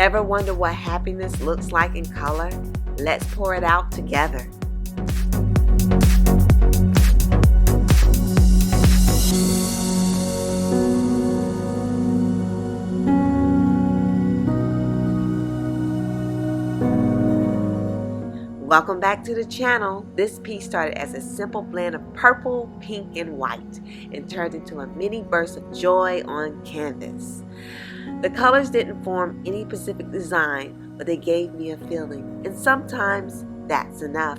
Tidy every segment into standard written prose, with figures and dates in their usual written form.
Ever wonder what happiness looks like in color? Let's pour it out together. Welcome back to the channel. This piece started as a simple blend of purple, pink, and white and turned into a mini burst of joy on canvas. The colors didn't form any specific design, but they gave me a feeling, and sometimes that's enough.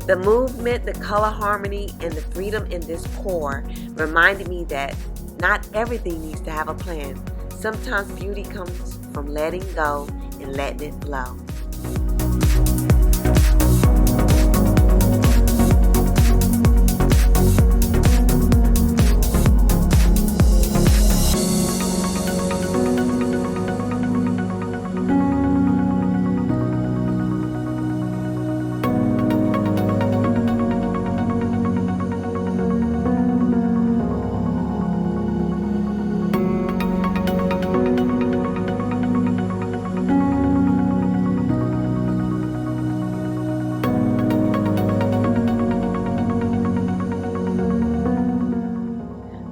The movement, the color harmony, and the freedom in this pour reminded me that not everything needs to have a plan. Sometimes beauty comes from letting go and letting it flow.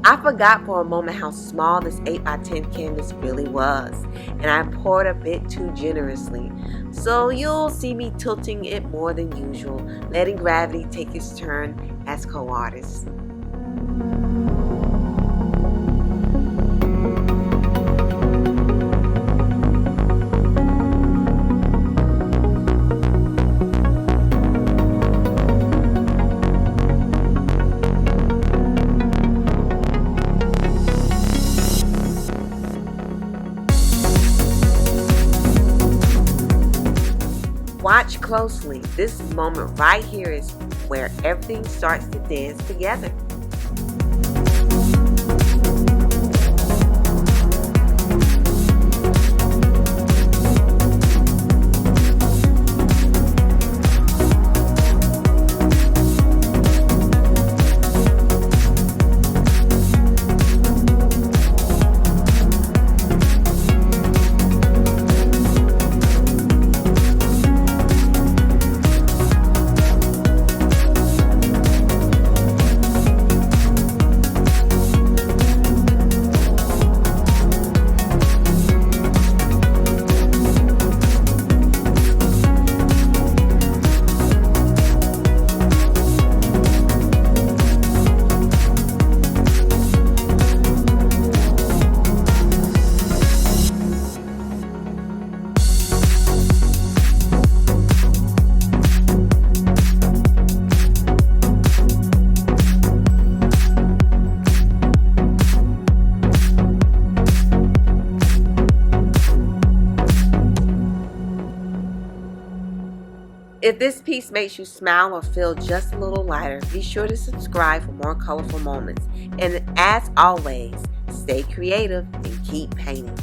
I forgot for a moment how small this 8x10 canvas really was, and I poured a bit too generously. So you'll see me tilting it more than usual, letting gravity take its turn as co-artist. Watch closely. This moment right here is where everything starts to dance together. If this piece makes you smile or feel just a little lighter, be sure to subscribe for more colorful moments. And as always, stay creative and keep painting.